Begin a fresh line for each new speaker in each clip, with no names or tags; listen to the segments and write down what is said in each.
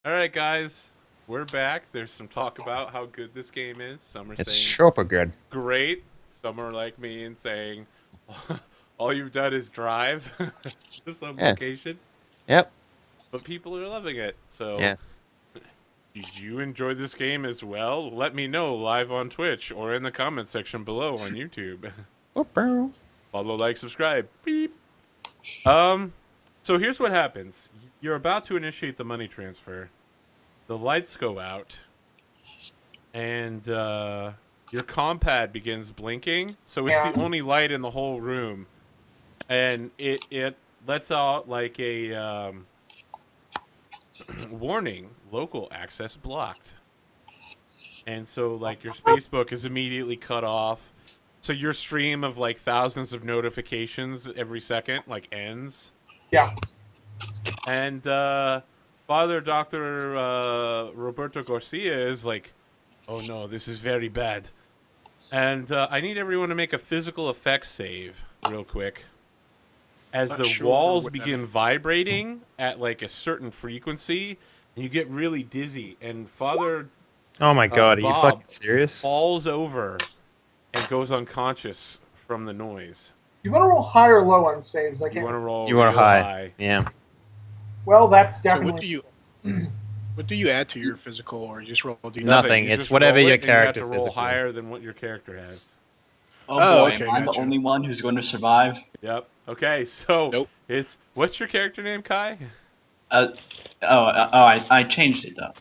All right, guys, we're back. There's some talk about how good this game is. Some are
It's
saying
super good.
great. Some are like me and saying all you've done is drive to some
Yeah.
location.
Yep.
But people are loving it. So,
Yeah.
did you enjoy this game as well? Let me know live on Twitch or in the comment section below on YouTube. Follow, like, subscribe. Beep. Um, so here's what happens. You're about to initiate the money transfer. The lights go out, and your compad begins blinking. So it's the
Yeah.
only light in the whole room, and it lets out like a warning: local access blocked. And so like your Facebook is immediately cut off. So your stream of like thousands of notifications every second like ends.
Yeah.
And Father Doctor Roberto Garcia is like, "Oh no, this is very bad." And I need everyone to make a physical effects save real quick. As
Not
the
sure
walls
what that
begin
means.
vibrating at like a certain frequency, and you get really dizzy. And Father
Oh my god, are you
Bob
fucking serious?
falls over and goes unconscious from the noise.
You want to roll high or low on saves? I
You want to
can't.
roll
You want
real
a high?
high.
Yeah.
Well, that's
So
definitely.
what do you add to your physical, or you just roll D?
Nothing.
You
It's
just
whatever
roll
your
it, and you have
character
to roll
physical
higher
is.
than what your character has.
Oh
Oh,
boy,
okay,
am I the
gotcha.
only one who's going to survive?
Yep. Okay, so
Nope.
it's what's your character name, Kai?
I changed it though.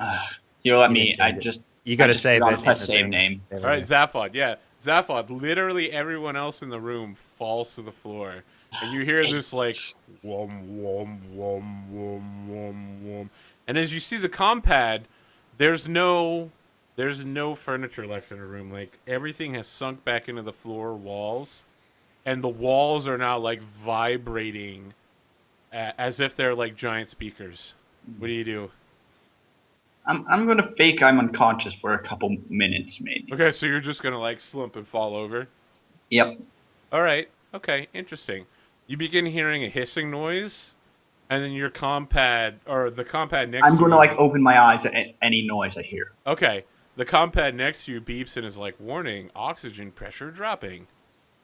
Here, let
You
me.
didn't
I
change it.
just.
You
I
gotta
just
save
forgot
it
to
in
press
the
save
thing.
name.
There we
All right,
go.
Zaphod. Yeah, Zaphod. Literally everyone else in the room falls to the floor, and you hear this like wom wom wom wom wom wom. And as you see the compad, there's no furniture left in the room. Like everything has sunk back into the floor walls, and the walls are now like vibrating as if they're like giant speakers. What do you do?
I'm gonna fake I'm unconscious for a couple minutes, maybe.
Okay, so you're just gonna like slump and fall over.
Yep.
All right. Okay. Interesting. You begin hearing a hissing noise, and then your compad or the compad next
I'm
to you.
gonna like open my eyes at any noise I hear.
Okay. The compad next to you beeps and is like, "Warning: oxygen pressure dropping.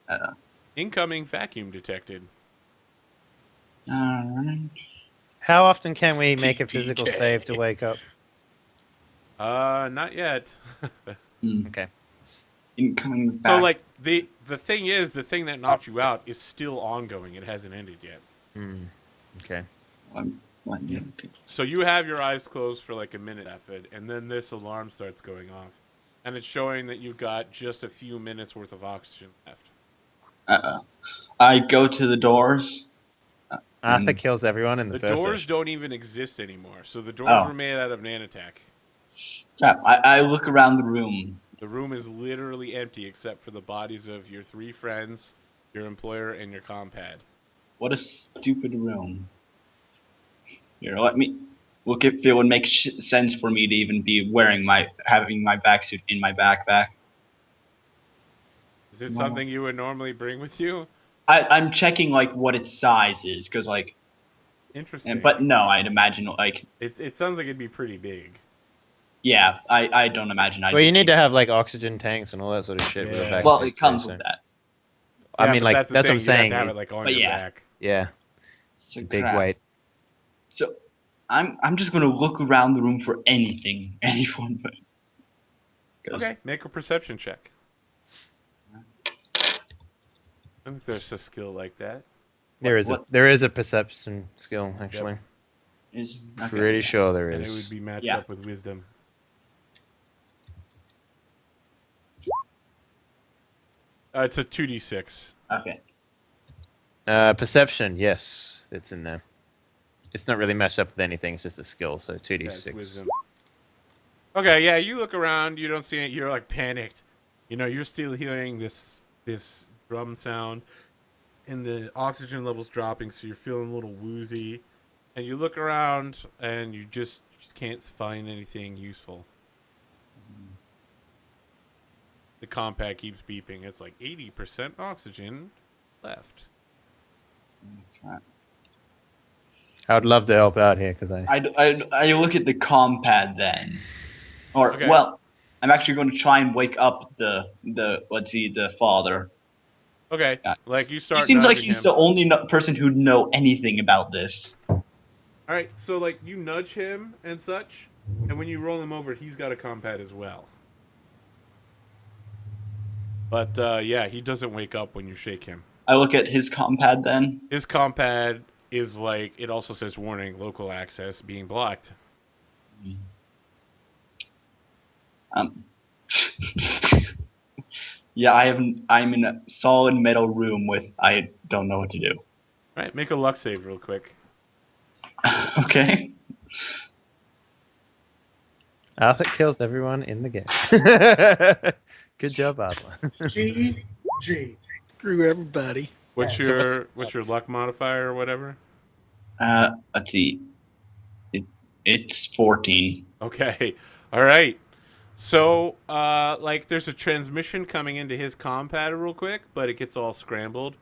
Uh,
Incoming vacuum detected."
Alright.
How often can we make a physical
PPK.
save to wake up?
Not yet.
Okay.
Incoming
So
back.
like the thing is, the thing that knocked you out is still ongoing. It hasn't ended yet.
Okay.
One minute.
So you have your eyes closed for like a minute, Effed, and then this alarm starts going off, and it's showing that you've got just a few minutes worth of oxygen left.
I go to the doors.
Arthur kills everyone in the
The
first
doors
session.
don't even exist anymore. So the doors
Oh.
were made out of nanotech.
Crap. I look around the room.
The room is literally empty except for the bodies of your three friends, your employer, and your compad.
What a stupid room. Here, let me look if it would make sense for me to even be having my back suit in my backpack.
Is it
No.
something you would normally bring with you?
I'm checking like what its size is, cause like,
Interesting.
but no, I'd imagine like,
it sounds like it'd be pretty big.
yeah, I don't imagine I'd.
Well,
be
you need to
keeping-
have like oxygen tanks and all that sort of shit with a
Yeah.
vaccine.
Well, it comes with that.
I
Yeah,
mean,
but
like
that's, the
that's what
thing.
I'm
You'd have
saying.
to have it like on
But
your
yeah.
back.
Yeah,
So
it's a big
crap.
weight.
So, I'm just gonna look around the room for anything, anyone. But,
Okay, make a perception check. I think there's a skill like that.
What-
there is a perception skill actually.
Is okay,
Pretty
yeah.
sure there
And it
is.
would be matched
Yeah.
up with wisdom. It's a 2d6.
Okay.
Perception, yes, it's in there. It's not really matched up with anything. It's just a skill, so two d
Yeah, it's
six.
wisdom. Okay, yeah, you look around, you don't see it, you're like panicked. You know, you're still hearing this drum sound, and the oxygen level's dropping, so you're feeling a little woozy. And you look around, and you just can't find anything useful. The compact keeps beeping. It's like 80% oxygen left.
Okay.
I would love to help out here because
I look at the compad then, or
Okay.
well, I'm actually going to try and wake up the let's see, the father.
Okay.
Yeah.
Like you
He
start
seems like
nudging
he's
him.
the only person who'd know anything about this.
All right. So like you nudge him and such, and when you roll him over, he's got a compad as well. But yeah, he doesn't wake up when you shake him.
I look at his compad then.
His compad is like, it also says warning, local access being blocked.
Yeah, I'm in a solid metal room with I don't know what to do.
All right, make a luck save real quick.
Okay.
Arthur kills everyone in the game. Good job, Arthur.
GG.
Screw everybody.
What's
Yeah,
what's your luck modifier or whatever?
Let's see. It's 14.
Okay. All right. So, like, there's a transmission coming into his compad real quick, but it gets all scrambled,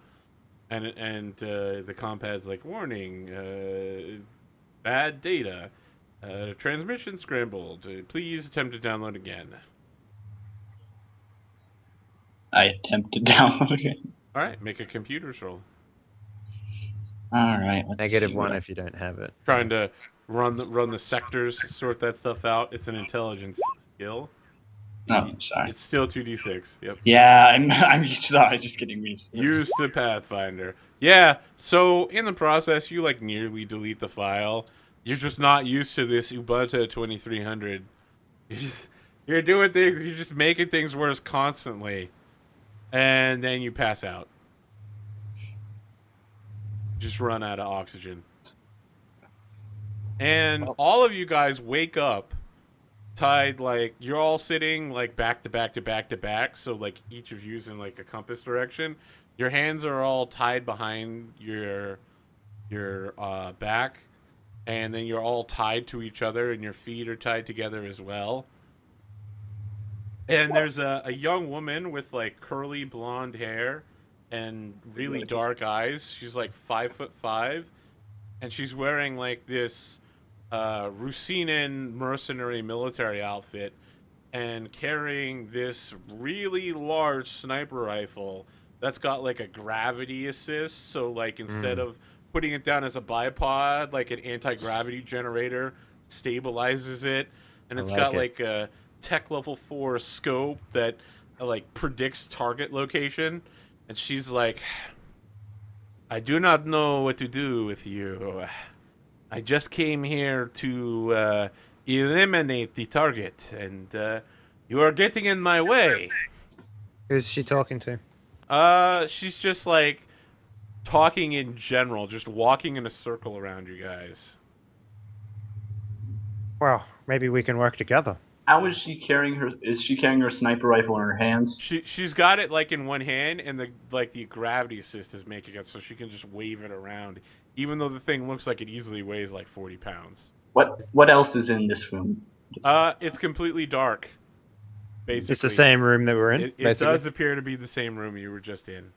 and the compad's like, warning, bad data, transmission scrambled. Please attempt to download again.
I attempt to download again.
All right, make a computer's roll.
All right. Let's see
-1
what
if you don't have it.
Trying to run the sectors, sort that stuff out. It's an intelligence skill.
Oh, sorry.
It's still 2d6. Yep.
Yeah, I'm sorry. Just getting used to this.
Used to Pathfinder. Yeah, so in the process, you like nearly delete the file. You're just not used to this Ubuntu 2300. You're doing things, you're just making things worse constantly. And then you pass out. Just run out of oxygen. And all of you guys wake up tied, like, you're all sitting like back to back to back to back, so like each of you's in like a compass direction. Your hands are all tied behind your back, and then you're all tied to each other, and your feet are tied together as well. And there's a young woman with like curly blonde hair and really dark eyes. She's like 5'5", and she's wearing like this Rusinan mercenary military outfit and carrying this really large sniper rifle that's got like a gravity assist. So like instead of putting it down as a bipod, like an anti-gravity generator stabilizes it, and it's got like a tech level 4 scope that like predicts target location. And she's like, I do not know what to do with you. I just came here to eliminate the target, and you are getting in my way.
Who's she talking to?
She's just like talking in general, just walking in a circle around you guys.
Well, maybe we can work together.
How is she carrying her? Is she carrying her sniper rifle in her hands?
She's got it like in one hand, and the gravity assist is making it so she can just wave it around, even though the thing looks like it easily weighs like 40 pounds.
What else is in this room?
It's completely dark. Basically,
It's the same room that we're in.
It
basically.
does appear to be the same room you were just in.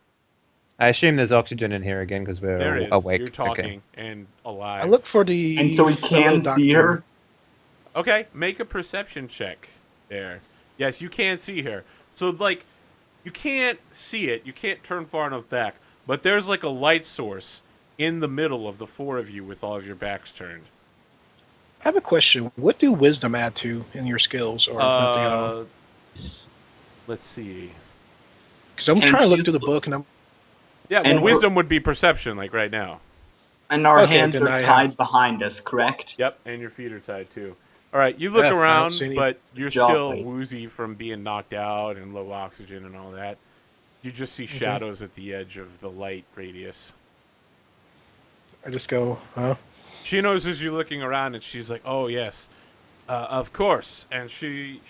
I assume there's oxygen in here again because we're
There is.
awake.
You're talking and alive.
I look for the.
And so we can
fellow
see
doctor.
her.
Okay, make a perception check there. Yes, you can see her. So, like, you can't see it. You can't turn far enough back. But there's, like, a light source in the middle of the four of you with all of your backs turned.
I have a question. What do wisdom add to in your skills, or nothing at all?
Let's see.
Because I'm
and
trying to look
she's-
through the book, and I'm.
Yeah,
And
well, wisdom would be perception, like right now.
And our
Okay,
hands
then
are
I
tied behind us, correct?
Yep, and your feet are tied, too. All right, you look
Yeah, I don't
around,
see any-
but you're
Job
still
weight.
woozy from being knocked out and low oxygen and all that. You just see shadows at the edge of the light radius.
I just go, huh?
She notices you looking around, and she's like, "Oh yes, of course." And she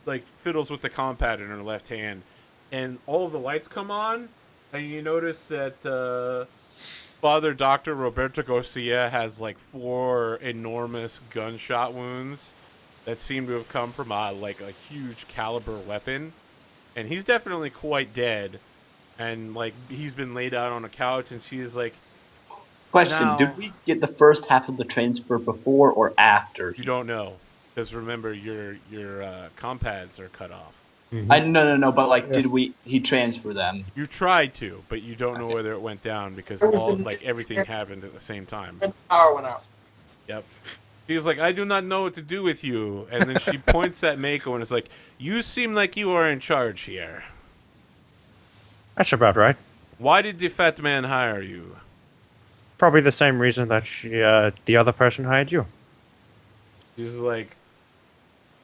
like fiddles with the compad in her left hand, and all of the lights come on, and you notice that Father Dr. Roberto Garcia has like 4 enormous gunshot wounds that seem to have come from like a huge caliber weapon, and he's definitely quite dead, and like he's been laid out on a couch, and she is like,
Question:
Now-
did we get the first half of the transfer before or after?
You don't know, because remember your compads are cut off.
No. But like, did he transfer them?
You tried to, but you don't know
Okay.
whether it went down because
There was
all
a-
like everything happened at the same time.
And power went out.
Yep. She was like, I do not know what to do with you. And then she points at Mako and is like, you seem like you are in charge here.
That's about right.
Why did the fat man hire you?
Probably the same reason that the other person hired you.
She's like,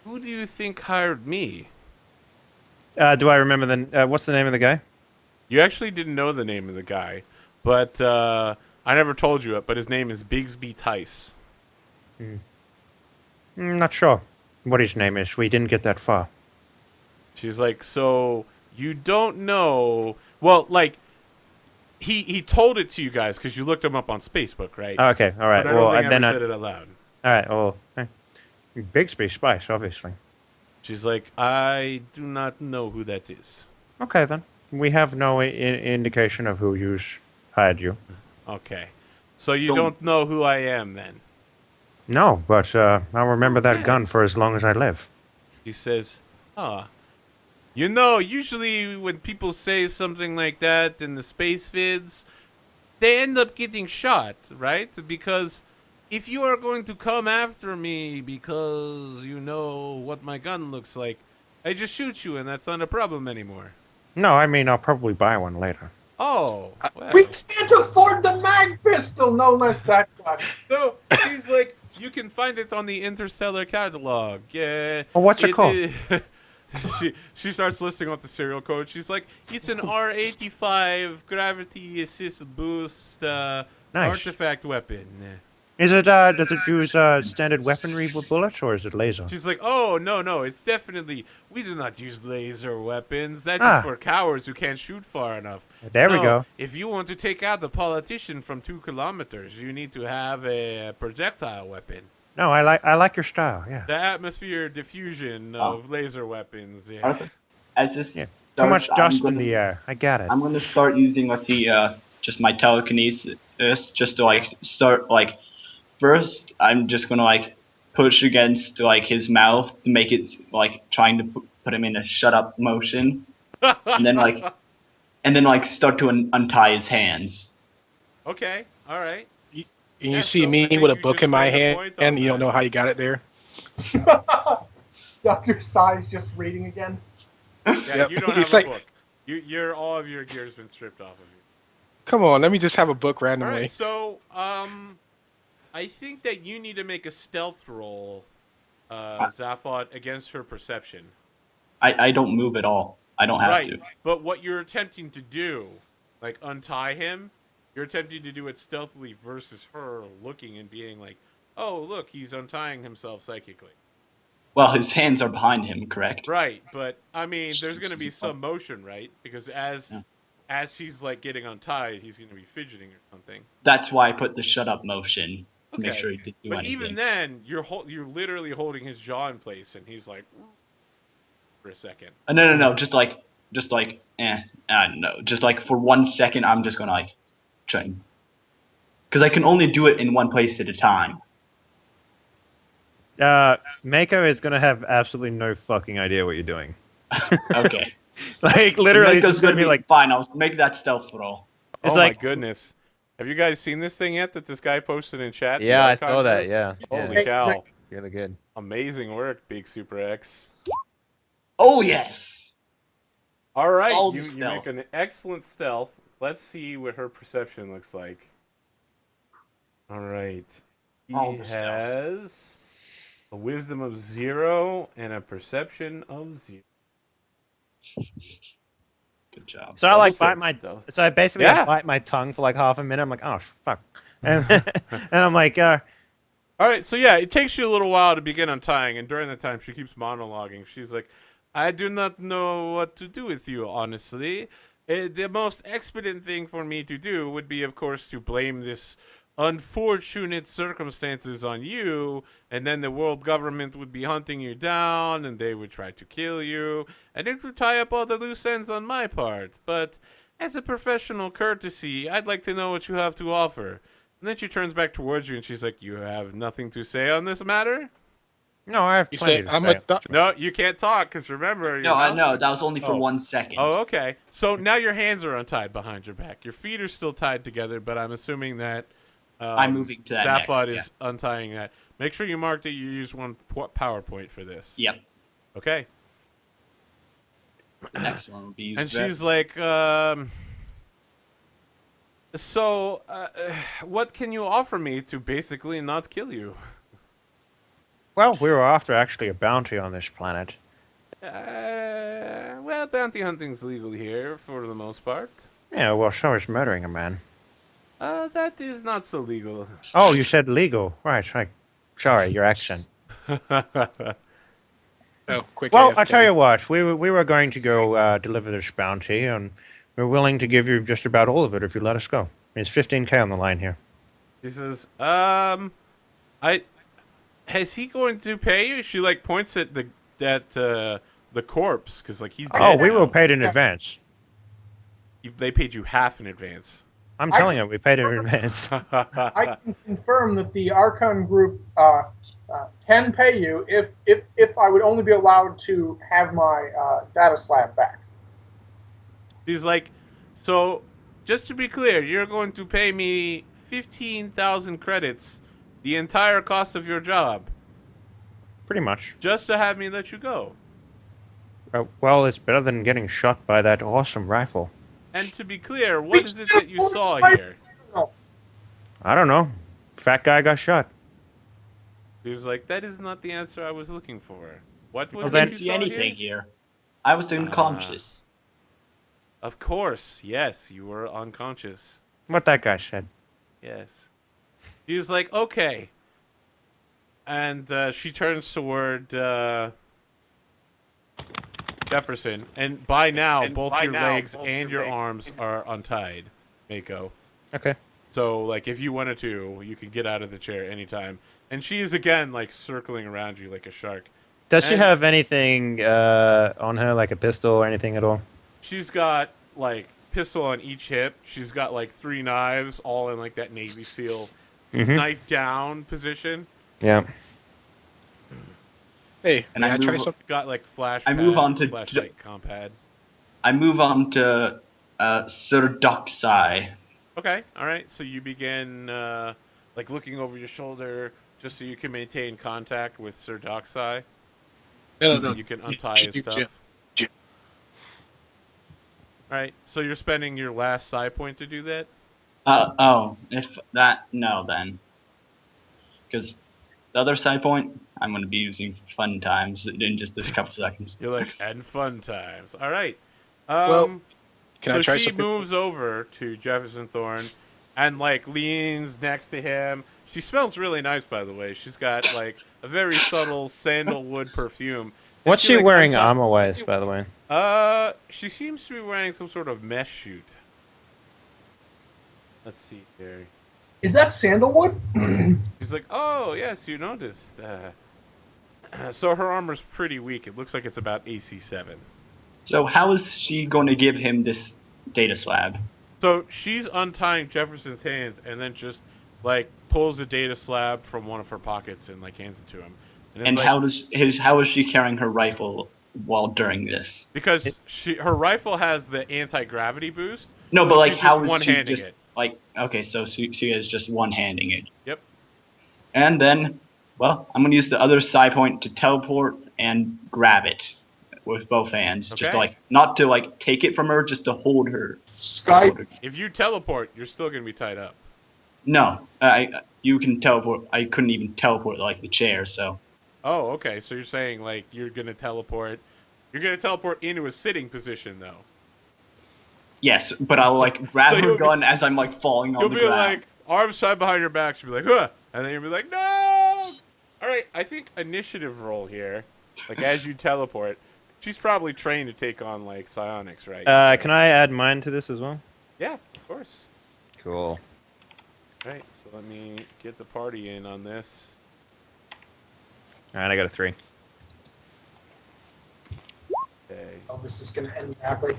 who do you think hired me?
Do I remember what's the name of the guy?
You actually didn't know the name of the guy, but I never told you it, but his name is Bigsby Tice.
Not sure what his name is. We didn't get that far.
She's like, so you don't know... Well, like, he told it to you guys because you looked him up on Facebook, right?
Oh, okay, all right.
But I don't
Well,
think I
then
ever said it out loud.
all right. Well, Bigsby Spice, obviously.
She's like, I do not know who that is.
Okay, then. We have no indication of who hired you.
Okay. So you don't know who I am, then?
No, but I'll remember that
Okay.
gun for as long as I live.
He says, you know, usually when people say something like that in the space vids, they end up getting shot, right? Because if you are going to come after me because you know what my gun looks like, I just shoot you and that's not a problem anymore.
No, I mean, I'll probably buy one later.
Oh, well.
We can't afford the mag pistol, no less that gun.
No, she's like, you can find it on the Interstellar catalog. Yeah.
Well, what's it called?
She starts listing off the serial code. She's like, it's an R85 gravity assist boost
Nice.
artifact weapon.
Is it? Does it use standard weaponry with bullets, or is it laser?
She's like, oh, no, it's definitely, we do not use laser weapons. That's
Ah.
just for cowards who can't shoot far enough.
There we
No,
go.
If you want to take out the politician from 2 kilometers, you need to have a projectile weapon.
No, I like your style. Yeah.
The atmosphere diffusion of laser weapons. Yeah.
Okay. As this
Yeah.
starts,
Too much
I'm
dust in
gonna
the air. I get it.
I'm gonna start using just my telekinesis just to like start like first I'm just gonna like push against like his mouth to make it like trying to put him in a shut up motion and then like start to untie his hands.
Okay. All right.
And
Yeah,
you see
so I
me
think
with a
you
book
just
in my
scored a
hand,
point on
and you don't
that.
know how you got it there.
Dr. Size just reading again.
Yeah,
Yep.
you don't have
It's
a
like-
book. You're all of your gear's been stripped off of you.
Come on, let me just have a book
All
randomly.
right. So, I think that you need to make a stealth roll, Zaphod, against her perception.
I don't move at all. I don't have
Right.
to.
But what you're attempting to do, like untie him, you're attempting to do it stealthily versus her looking and being like, oh, look, he's untying himself psychically.
Well, his hands are behind him, correct?
Right, but I mean, there's going to be some motion, right? Because as
Yeah.
he's like getting untied, he's going to be fidgeting or something.
That's why I put the shut up motion to make
Okay.
sure he didn't do
But
anything.
even then, you're literally holding his jaw in place, and he's like, for a second.
No, just like no, just like for 1 second, I'm just gonna like try, because I can only do it in one place at a time.
Mako is gonna have absolutely no fucking idea what you're doing.
Okay,
Like literally, it's
Mako's
just gonna be like,
fine. I'll make that stealth roll.
It's
Oh
like-
my goodness. Have you guys seen this thing yet that this guy posted in chat?
yeah,
The
I
archive
saw that.
group?
Yeah,
Holy
yeah.
cow.
Really good.
Amazing work, Big Super X.
Oh yes.
All right,
All the
you
stealth.
make an excellent stealth. Let's see what her perception looks like. All right. He
All the stealth.
has a wisdom of 0 and a perception of 0.
Good job.
So I like
Level
bite
6
my.
stealth.
So I basically
Yeah.
bite my tongue for like half a minute. I'm like, oh fuck, and I'm like,
All right, so yeah, it takes you a little while to begin untying, and during that time, she keeps monologuing. She's like, I do not know what to do with you, honestly. The most expedient thing for me to do would be, of course, to blame this unfortunate circumstances on you, and then the world government would be hunting you down, and they would try to kill you, and it would tie up all the loose ends on my part. But as a professional courtesy, I'd like to know what you have to offer. And then she turns back towards you and she's like, "You have nothing to say on this matter?"
No, I have
You
plenty
say
to
I'm
say.
a
No, you can't talk because remember. Your
No, I
mouth's-
know that was only for
Oh.
1 second.
Oh, okay. So now your hands are untied behind your back. Your feet are still tied together, but I'm assuming that
I'm moving to that next.
Daphod
Yeah.
is untying that. Make sure you mark that you use one PowerPoint for this.
Yep.
Okay.
The next one will be used.
And
for that.
she's like, so, what can you offer me to basically not kill you?
Well, we were after actually a bounty on this planet.
Well, bounty hunting's legal here for the most part.
Yeah, well, so is murdering a man.
That is not so legal.
Oh, you said legal. Right. Sorry, your accent.
Oh, quick.
Well,
AFK.
I'll tell you what. We were going to go deliver this bounty, and we're willing to give you just about all of it if you let us go. It's 15K on the line here.
She says, has he going to pay you? She like points at the corpse because like he's dead.
Oh, we
now.
were paid in advance.
They paid you half in advance.
I'm telling you, we paid in advance.
I can confirm that the Archon group can pay you if I would only be allowed to have my data slab back.
She's like, so just to be clear, you're going to pay me 15,000 credits, the entire cost of your job,
Pretty much.
just to have me let you go.
Well, it's better than getting shot by that awesome rifle.
And to be clear, what is it that you saw here?
I don't know. Fat guy got shot.
She's like, that is not the answer I was looking for. What was
Well,
it
then-
you
Didn't see
saw
anything
here?
here. I was unconscious.
Of course, yes, you were unconscious.
What that guy said.
Yes. She was like, okay. And she turns toward Jefferson. And by now, both your legs and your arms are untied, Mako.
Okay.
So, like, if you wanted to, you could get out of the chair anytime. And she is, again, like, circling around you like a shark.
Does she
And-
have anything on her, like a pistol or anything at all?
She's got, like, pistol on each hip. She's got, like, 3 knives, all in, like, that Navy SEAL
Mm-hmm.
knife down position.
Yeah.
Hey,
And
may
I
I try
move-
something?
Got, like, flash
I move on to
flashlight compad.
I move on to Sir Doxai.
Okay, all right. So you begin, like, looking over your shoulder just so you can maintain contact with Sir Doxai.
No.
You can untie his stuff.
Jim.
All right. So you're spending your last psi point to do that.
If that, no then. Because the other side point, I'm going to be using fun times in just a couple seconds.
You're like, and fun times. All right.
Well, Can
so
I try
she
something?
moves over to Jefferson Thorne and, like, leans next to him. She smells really nice, by the way. She's got, like, a very subtle sandalwood perfume. And
What's she
like,
wearing
untie-
armor-wise, by the way?
She seems to be wearing some sort of mesh suit. Let's see here.
Is that sandalwood?
She's like, oh, yes, you noticed. So her armor's pretty weak. It looks like it's about AC 7.
So how is she going to give him this data slab?
So she's untying Jefferson's hands and then just, like, pulls a data slab from one of her pockets and, like, hands it to him. And, it's
And
like,
how is she carrying her rifle while during this?
because her rifle has the anti-gravity boost.
No,
so
but like
she's
how
just
is she
one-handing
just
it.
like okay? So she is just one-handing it.
Yep.
And then, well, I'm gonna use the other side point to teleport and grab it with both hands, just to,
Okay.
like not to like take it from her, just to hold her.
Sky.
Hold her.
If you teleport, you're still gonna be tied up.
No, you can teleport. I couldn't even teleport like the chair. So
Oh, okay. So you're saying, like, you're gonna teleport. You're gonna teleport into a sitting position, though.
yes, but I'll like grab
So
her
you'll be-
gun as I'm like falling on
You'll
the
be
ground.
like, arms tied behind your back. She'll be like, huh. And then you'll be like, no! Alright, I think initiative roll here. Like, as you teleport. She's probably trained to take on, like, psionics, right? So-
Can I add mine to this as well?
Yeah, of course.
Cool.
Alright, so let me get the party in on this.
Alright, I got a 3.
Okay.
Oh, this is gonna end badly.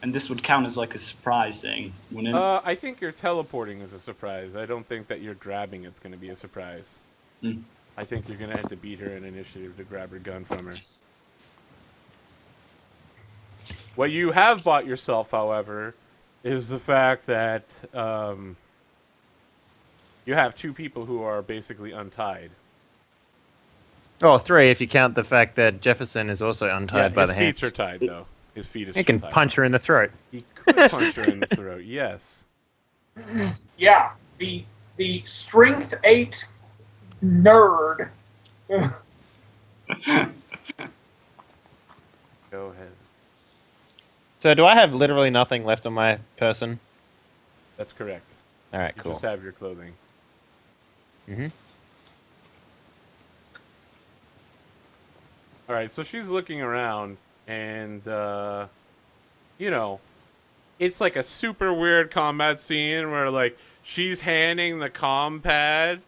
And this would count as like a surprise thing, wouldn't it?
I think your teleporting is a surprise. I don't think that your grabbing it's going to be a surprise.
Hmm.
I think you're going to have to beat her in initiative to grab her gun from her. What you have bought yourself, however, is the fact that you have two people who are basically untied.
Oh, 3 if you count the fact that Jefferson is also untied by the hands.
His feet are tied, though. His feet is
He can
tied.
punch her in the throat.
He could punch her in the throat, yes.
Yeah, the strength 8 nerd.
Go ahead.
So do I have literally nothing left on my person?
That's correct.
All right,
You
cool.
just have your clothing.
Mm-hmm.
All right, so she's looking around, and, you know, it's like a super weird combat scene where, like, she's handing the comm pad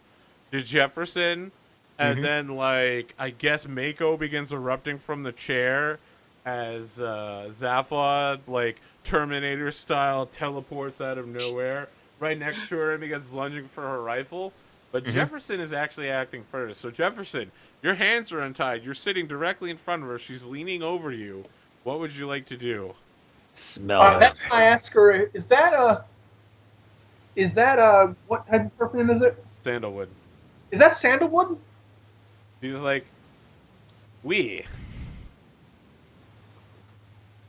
to Jefferson, and then, like, I guess Mako begins erupting from the chair as Zaphod, like, Terminator-style teleports out of nowhere right next to her and begins lunging for her rifle. But Jefferson is actually acting first. So, Jefferson, your hands are untied. You're sitting directly in front of her. She's leaning over you. What would you like to do?
Smell
That's when I ask her, is that what type of perfume is it?
Sandalwood.
Is that sandalwood?
She's like, we.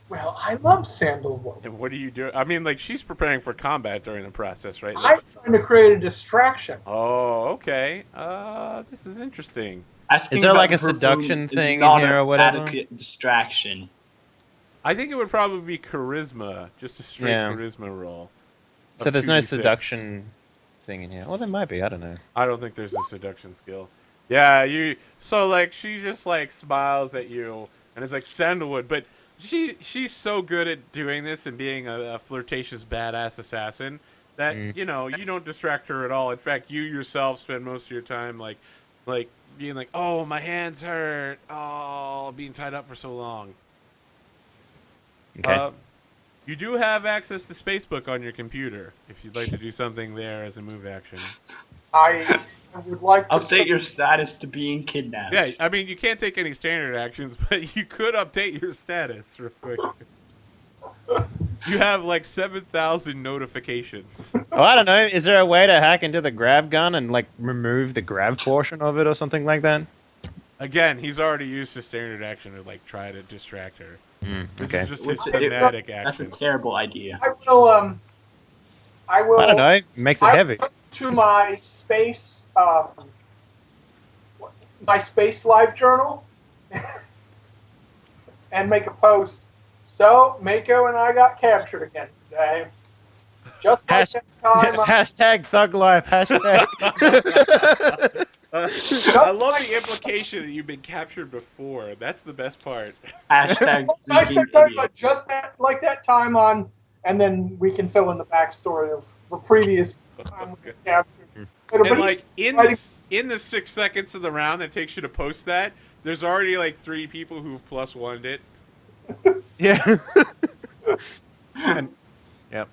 Well, I love sandalwood.
And what do you do? I mean, like, she's preparing for combat during the process, right?
I'm trying to create a distraction.
Oh, okay. This is interesting.
Asking
Is there
about
like a
perfume
seduction
is
thing in
not
here
an
or whatever?
adequate distraction.
I think it would probably be charisma, just a straight
Yeah.
charisma roll.
So
of
there's no
2d6.
seduction thing in here. Well, there might be. I don't know.
I don't think there's a seduction skill. Yeah, so like she just like smiles at you and it's like sandalwood, but she's so good at doing this and being a flirtatious badass assassin that you know, you don't distract her at all. In fact, you yourself spend most of your time like being like, "Oh, my hands hurt. Oh, being tied up for so long."
Okay.
You do have access to Spacebook on your computer if you'd like to do something there as a move action.
I would like to
Update your status to being kidnapped.
Yeah, I mean, you can't take any standard actions, but you could update your status real quick. You have like 7,000 notifications.
Oh, I don't know. Is there a way to hack into the grab gun and like remove the grab portion of it or something like that?
Again, he's already used his standard action to like try to distract her. This
Okay.
is just his
What's it-
fanatic
That's a
action.
terrible idea.
I will. I will.
I don't know. It makes it
I
heavy.
will go to my space live journal and make a post. So Mako and I got captured again today. Just like that time.
Hashtag thug life. Hashtag.
I love the implication that you've been captured before. That's the best part.
Hashtag
I
freaking
start talking about
idiots.
just like that time on, and then we can fill in the backstory of the previous time we were captured.
And
Everybody's
like in the 6 seconds of the round that takes you to post that, there's already like 3 people who've plus one'd it.
Yeah. Yep.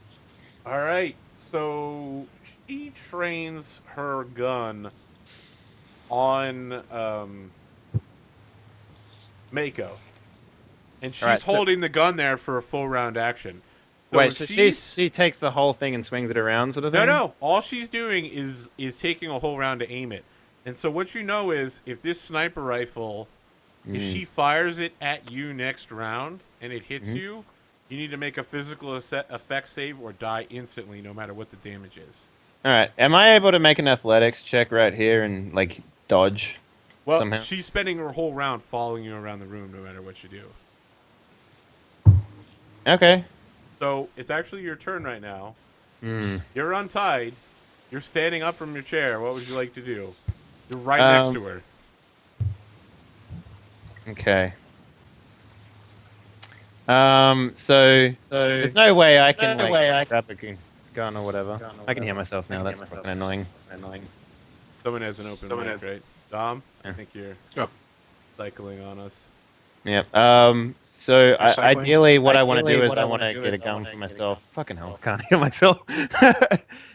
All right, so she trains her gun on Mako, and she's
Alright, so-
holding the gun there for a full round action. So
Wait, so she takes the whole thing and swings it around, sort of thing?
no. All she's doing is taking a whole round to aim it. And so what you know is if this sniper rifle, if she fires it at you next round and it hits you, you need to make a physical effect save or die instantly, no matter what the damage is.
All right. Am I able to make an athletics check right here and like dodge?
Well,
Somehow.
she's spending her whole round following you around the room, no matter what you do.
Okay.
So it's actually your turn right now.
Hmm.
You're untied. You're standing up from your chair. What would you like to do? You're right next to her.
Okay. So there's no way I can grab a gun or whatever. I can hear myself now. That's fucking annoying.
Someone has an open mic, right? Dom, I
Yeah.
think you're
Oh.
cycling on us.
Yep. So
Recycling?
ideally, what I want to do is I want to get a gun for myself. Fucking hell, can't heal myself.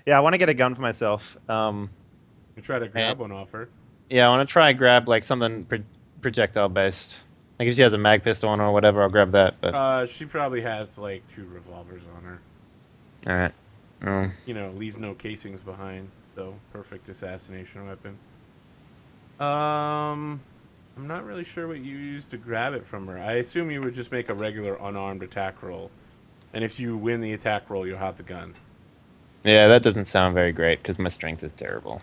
Yeah, I want to get a gun for myself.
You try to grab one off her.
Yeah, I want to try and grab like something projectile based. Like if she has a mag pistol on her or whatever, I'll grab that. But
She probably has like 2 revolvers on her.
all right.
You know, leaves no casings behind, so perfect assassination weapon. I'm not really sure what you used to grab it from her. I assume you would just make a regular unarmed attack roll, and if you win the attack roll, you'll have the gun.
Yeah, that doesn't sound very great because my strength is terrible.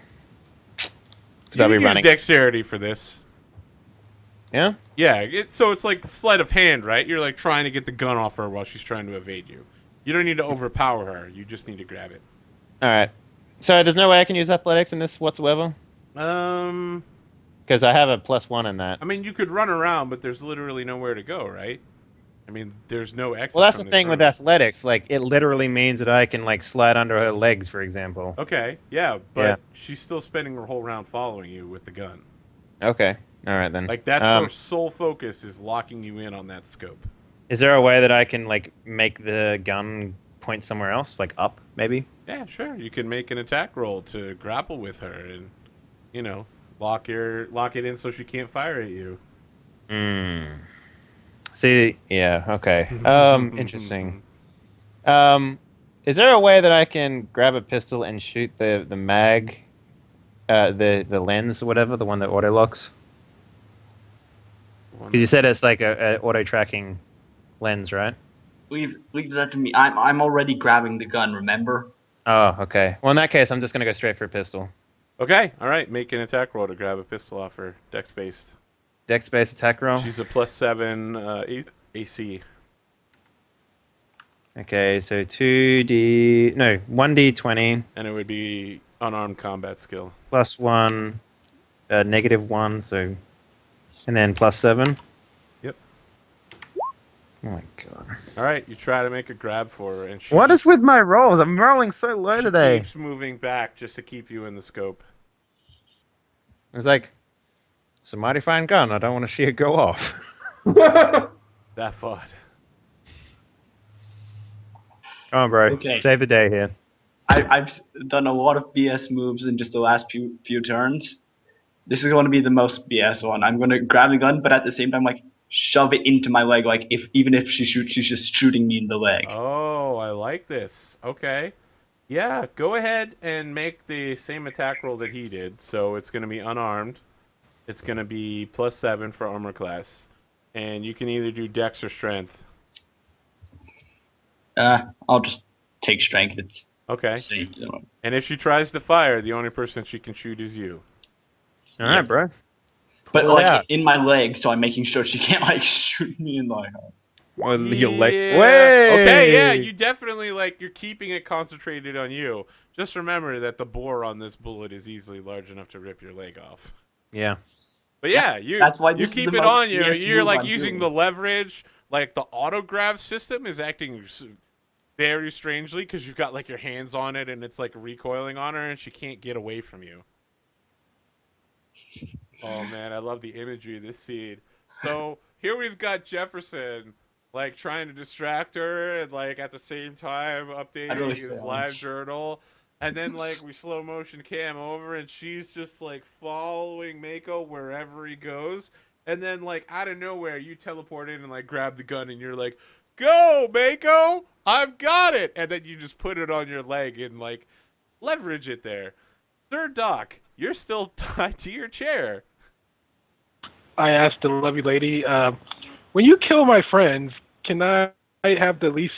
You can use dexterity for this.
Yeah?
Yeah, so it's like sleight of hand, right? You're like trying to get the gun off her while she's trying to evade you. You don't need to overpower her. You just need to grab it.
All right. So there's no way I can use athletics in this whatsoever? Because I have a +1 in that.
I mean, you could run around, but there's literally nowhere to go, right? I mean, there's no exit.
Well, that's the thing with athletics. Like, it literally means that I can, like, slide under her legs, for example.
Okay, yeah, but she's still spending her whole round following you with the gun.
Okay. All right, then.
Like, that's her sole focus is locking you in on that scope.
Is there a way that I can, like, make the gun point somewhere else? Like, up, maybe?
Yeah, sure. You can make an attack roll to grapple with her and, you know, lock it in so she can't fire at you.
See, yeah, okay. Interesting. Is there a way that I can grab a pistol and shoot the mag, the lens or whatever, the one that auto locks? Because you said it's like a auto tracking lens, right?
Leave that to me. I'm already grabbing the gun. Remember?
Oh, okay. Well, in that case, I'm just gonna go straight for a pistol.
Okay, all right. Make an attack roll to grab a pistol off her. Dex-based.
Dex-based attack roll?
She's a +7 AC.
Okay, so 1d20.
And it would be unarmed combat skill.
+1, -1, so... And then +7?
Yep.
Oh my god.
All right, you try to make a grab for her, and
What is with my rolls? I'm rolling so low today.
She keeps moving back just to keep you in the scope.
It's like, it's a mighty fine gun. I don't want to see it go off.
That fought.
Come on, bro.
Okay.
Save the day here.
I've done a lot of BS moves in just the last few turns. This is going to be the most BS one. I'm going to grab the gun, but at the same time, like, shove it into my leg. Like, even if she shoots, she's just shooting me in the leg.
Oh, I like this. Okay. Yeah, go ahead and make the same attack roll that he did. So it's going to be unarmed. It's going to be +7 for armor class. And you can either do dex or strength.
I'll just take strength. It's
okay.
safe.
And if she tries to fire, the only person she can shoot is you.
All right, bro.
But like in my leg, so I'm making sure she can't like shoot me in the head.
Well, your leg.
Yeah.
Way!
Okay, yeah, you definitely you're keeping it concentrated on you. Just remember that the bore on this bullet is easily large enough to rip your leg off.
Yeah.
But yeah,
that's why
you keep it on you. You're like using the leverage. Like the auto grab system is acting very strangely because you've got like your hands on it and it's like recoiling on her and she can't get away from you. Oh man, I love the imagery of this scene. So here we've got Jefferson like trying to distract her and like at the same time updating his live journal. And then like we slow motion cam over and she's just like following Mako wherever he goes. And then like out of nowhere you teleport in and like grab the gun and you're like, "Go, Mako! I've got it!" And then you just put it on your leg and like leverage it there. Sir Doc, you're still tied to your chair.
I asked the lovely lady, when you kill my friends, can I have the least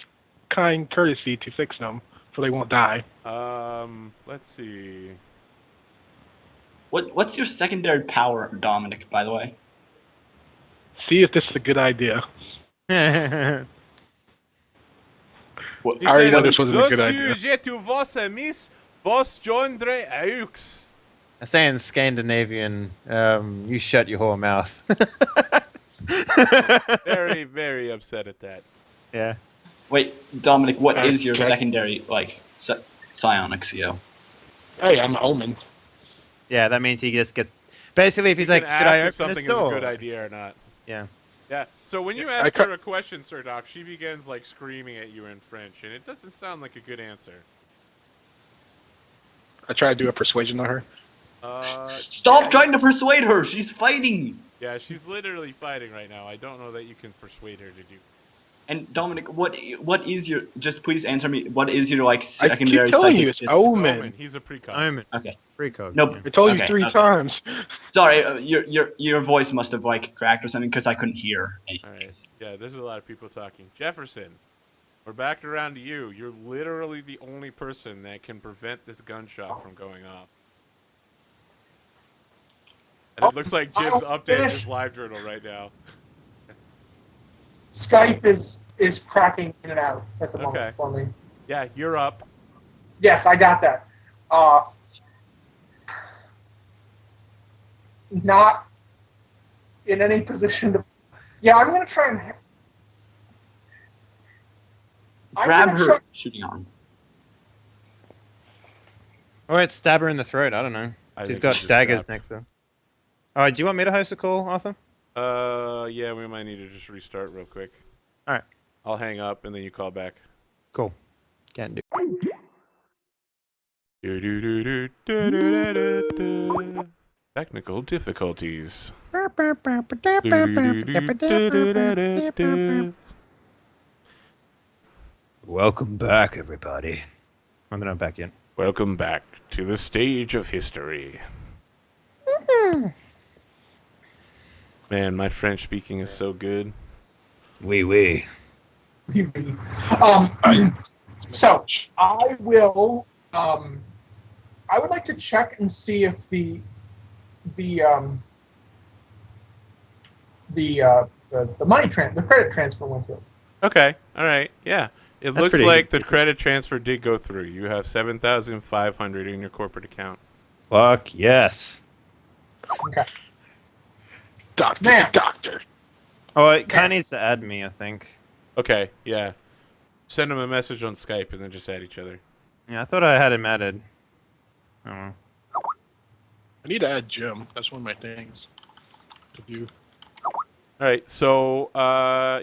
kind courtesy to fix them so they won't die?
Let's see.
What's your secondary power, Dominic, by the way?
See if this is a good idea.
What,
I already know this wasn't a good idea.
I say in Scandinavian, you shut your whole mouth.
Very, very upset at that.
Yeah.
Wait, Dominic, what is your secondary, like, psionic CO?
Hey, I'm an omen.
Yeah, that means he just gets... Basically, if he's like, should I open this door?
Something is a good idea or not.
Yeah.
Yeah. So when you ask her a question, Sir Doc, she begins like screaming at you in French, and it doesn't sound like a good answer.
I try to do a persuasion on her.
Stop trying to persuade her. She's fighting.
Yeah, she's literally fighting right now. I don't know that you can persuade her to do.
And Dominic, what is your? Just please answer me. What is your like
I
secondary
keep telling
psychic?
you, it's
It's
Omen.
Omen. He's a precog.
Omen.
Okay.
Precog.
Nope.
I told you
Okay,
3
okay.
times.
Sorry, your voice must have like cracked or something because I couldn't hear anything.
All right. Yeah, there's a lot of people talking. Jefferson, we're back around to you. You're literally the only person that can prevent this gunshot from going off. And it looks like Jim's updating his live journal right now.
Skype is cracking in and out at the moment for me.
Yeah, you're up.
Yes, I got that. Not in any position to. Yeah, I'm gonna try and.
Grab her shooting arm.
Or it's stab her in the throat. I don't know. She's got daggers next to her. All right, do you want me to host a call, Arthur?
Yeah, we might need to just restart real quick.
All right.
I'll hang up and then you call back.
Cool. Can do.
Technical difficulties.
Welcome back, everybody. I'm not back yet.
Welcome back to the stage of history. Man, my French speaking is so good.
Oui, oui.
So I will. I would like to check and see if the the credit transfer went through.
Okay, all right, yeah. It
That's
looks like the credit transfer did go through. You have 7,500 in your corporate account.
Fuck yes.
Okay.
Doctor.
Oh, it kind of needs to add me, I think.
Okay, yeah. Send them a message on Skype and then just add each other.
Yeah, I thought I had him added. Oh.
I need to add Jim. That's one of my things to do.
All right, so,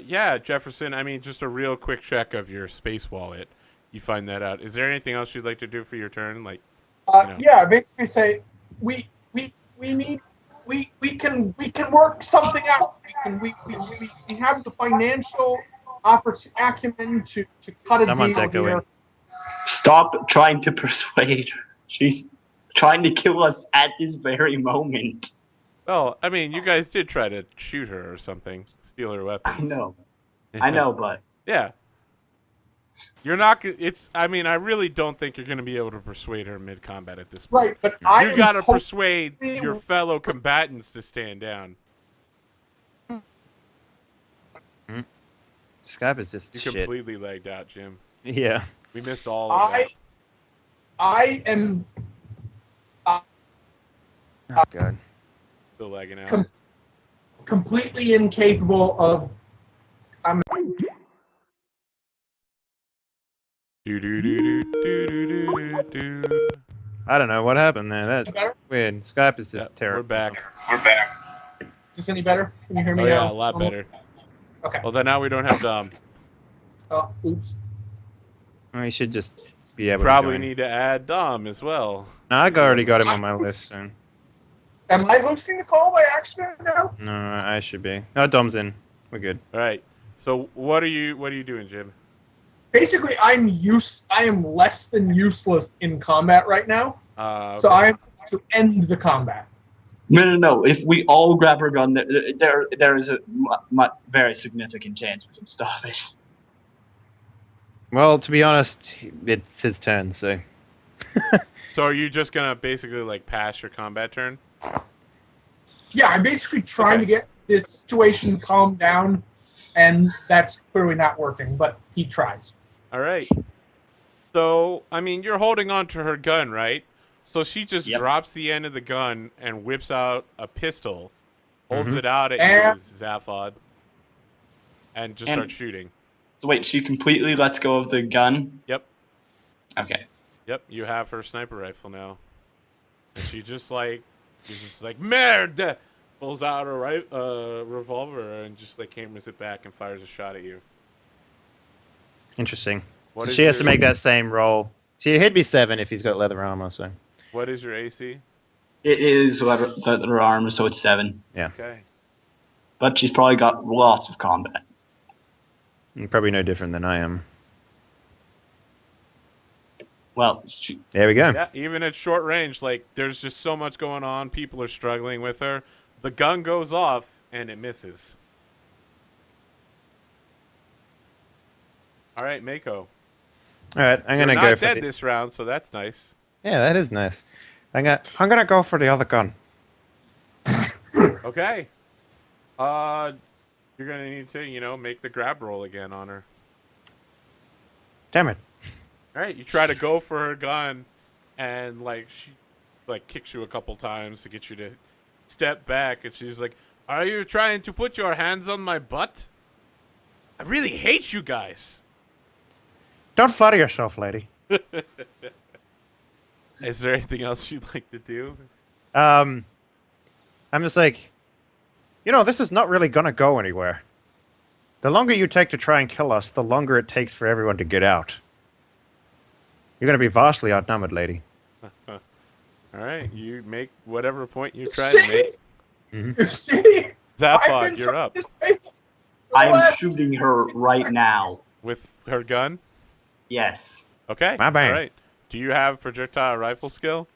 yeah, Jefferson, I mean, just a real quick check of your space wallet. You find that out. Is there anything else you'd like to do for your turn? Like,
Yeah, basically say we can work something out. We have the financial acumen to cut
Someone's
a deal
echoing.
here.
Stop trying to persuade her. She's trying to kill us at this very moment.
well, I mean, you guys did try to shoot her or something, steal her
I
weapons.
know, but
Yeah. You're not. I mean, I really don't think you're going to be able to persuade her mid-combat at this point.
Right, but
You got to persuade your fellow combatants to stand down.
Skype is just
You
shit.
completely lagged out, Jim.
Yeah.
We missed all of that.
I am
Oh, God.
Still lagging out.
completely incapable of.
Do-do-do-do-do-do-do-do.
I don't know what happened there. That's
Better?
weird. Skype is just
We're
terrible.
back.
Is this any better? Can you hear me
Oh
now?
yeah, a lot better.
Okay.
Well, then now we don't have Dom.
Oops.
We should just be able
Probably
to join.
need to add Dom as well.
No, I already got him on my list, so...
Am I hosting the call by accident now?
No, I should be. No, Dom's in. We're good.
All right. So what are you doing, Jim?
Basically, I am less than useless in combat right now.
Okay.
So I am supposed to end the combat.
no. If we all grab her gun, there is a very significant chance we can stop it.
Well, to be honest, it's his turn, so...
So are you just gonna basically like pass your combat turn?
Yeah, I'm basically trying to get this situation calmed down, and that's clearly not working, but he tries.
All right. So, I mean, you're holding on to her gun, right? So she just drops the end of the gun and whips out a pistol, holds it out at you, Zaphod, and just starts shooting.
So wait, she completely lets go of the gun?
Yep.
Okay.
Yep, you have her sniper rifle now. And she's just like, merde! pulls out a revolver and just like hammers it back and fires a shot at you.
Interesting.
What
So
is
she has to
your-
make that same roll. He'd be 7 if he's got leather armor. So
What is your AC?
It is leather armor, so it's 7.
yeah,
Okay.
But she's probably got lots of combat.
probably no different than I am.
Well,
There we go.
Yeah, even at short range, like there's just so much going on. People are struggling with her. The gun goes off and it misses. All right, Mako.
All right, I'm
You're
gonna
not
go for
dead
the...
this round, so that's nice.
Yeah, that is nice. I'm gonna go for the other gun.
Okay. You're gonna need to, make the grab roll again on her.
Damn it.
All right, you try to go for her gun, and like she, like kicks you a couple times to get you to step back, and she's like, "Are you trying to put your hands on my butt? I really hate you guys."
Don't flatter yourself, lady.
Is there anything else you'd like to do?
I'm just like, this is not really gonna go anywhere. The longer you take to try and kill us, the longer it takes for everyone to get out. You're gonna be vastly outnumbered, lady.
All right, you make whatever point you're trying to make.
You see? I've
Zaphod,
been
you're
trying
up
to say
I am
what?
shooting her right now.
with her gun.
Yes.
Okay.
My bad.
All right. Do you have projectile rifle skill?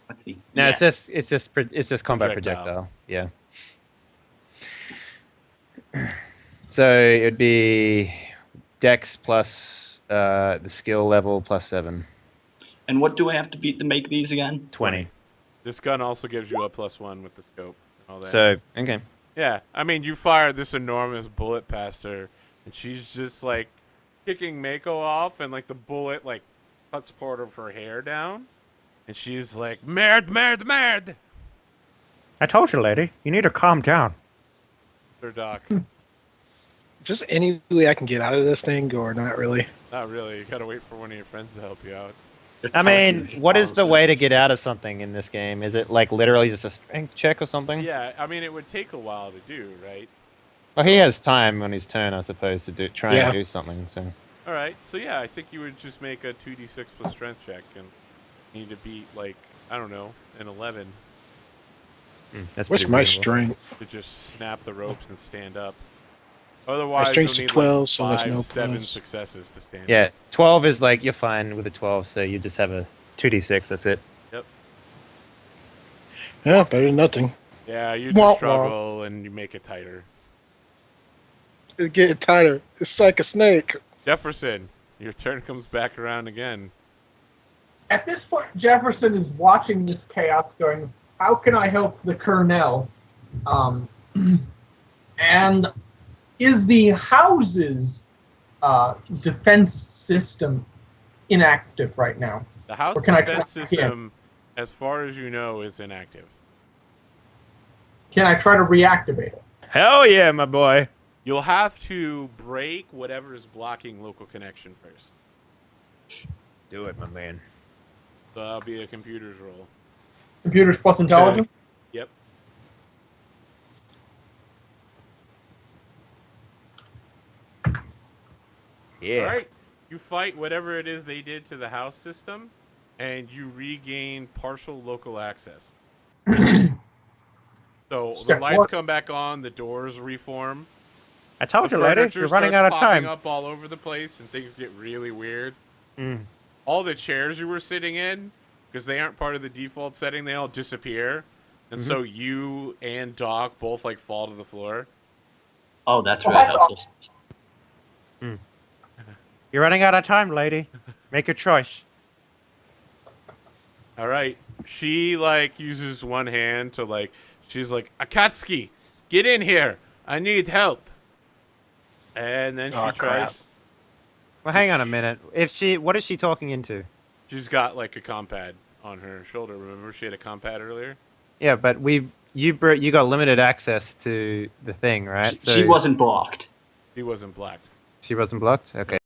Let's see.
No,
Yes.
it's just combat
Projectile.
projectile. Yeah. So it'd be Dex plus the skill level plus 7.
And what do I have to beat to make these again?
20.
This gun also gives you a +1 with the scope and all that.
So okay.
Yeah, I mean, you fired this enormous bullet past her, and she's just like kicking Mako off, and like the bullet like cuts part of her hair down, and she's like, "Merd, merd, merd."
I told you, lady. You need to calm down.
Sir Doc,
Just any way I can get out of this thing, or not really.
not really. You gotta wait for one of your friends to help you out.
I mean, what is the way to get out of something in this game? Is it like literally just a strength check or something?
Yeah, I mean, it would take a while to do, right?
Well, he has time on his turn, I suppose, to try
Yeah.
and do something. So
All right, so yeah, I think you would just make a 2d6 plus strength check, and need to beat like I don't know an 11
that's
What's
pretty
my
reasonable.
strength?
to just snap the ropes and stand up. Otherwise,
strength's
you'll need
12,
like
so there's
5,
no
7
plus.
successes to stand.
Yeah, 12 is like you're fine with a 12, so you just have a 2d6. That's it.
Yep.
Yeah, better than nothing.
Yeah, you
Wah, wah.
just struggle and you make it tighter.
It's getting tighter. It's like a snake.
Jefferson, your turn comes back around again.
At this point, Jefferson is watching this chaos going, how can I help the Colonel? And is the house's defense system inactive right now?
The house
Or can I
defense
try again?
system, as far as you know, is inactive.
Can I try to reactivate it?
Hell yeah, my boy.
You'll have to break whatever is blocking local connection first.
Do it, my man.
So that'll be a computer's roll.
Computers plus intelligence?
Yep.
Yeah.
All right. You fight whatever it is they did to the house system, and you regain partial local access. So the
Step
lights
one.
come back on, the doors reform.
I told
The
you, lady.
furniture
You're running
starts
out of
popping
time.
up all over the place, and things get really weird.
Mm.
All the chairs you were sitting in, because they aren't part of the default setting, they all disappear, and so you and Doc both like fall to the floor.
Oh, that's
Oh,
really
that's
helpful.
You're running out of time, lady. Make your choice.
All right, she like uses one hand to like, she's like, Akatsuki, get in here, I need help. And then she
Oh, crap.
tries.
Well, hang on a minute. What is she talking into?
She's got like a compad on her shoulder. Remember, she had a compad earlier.
Yeah, but you got limited access to the thing, right?
She wasn't blocked.
She wasn't blacked.
She wasn't blocked. Okay.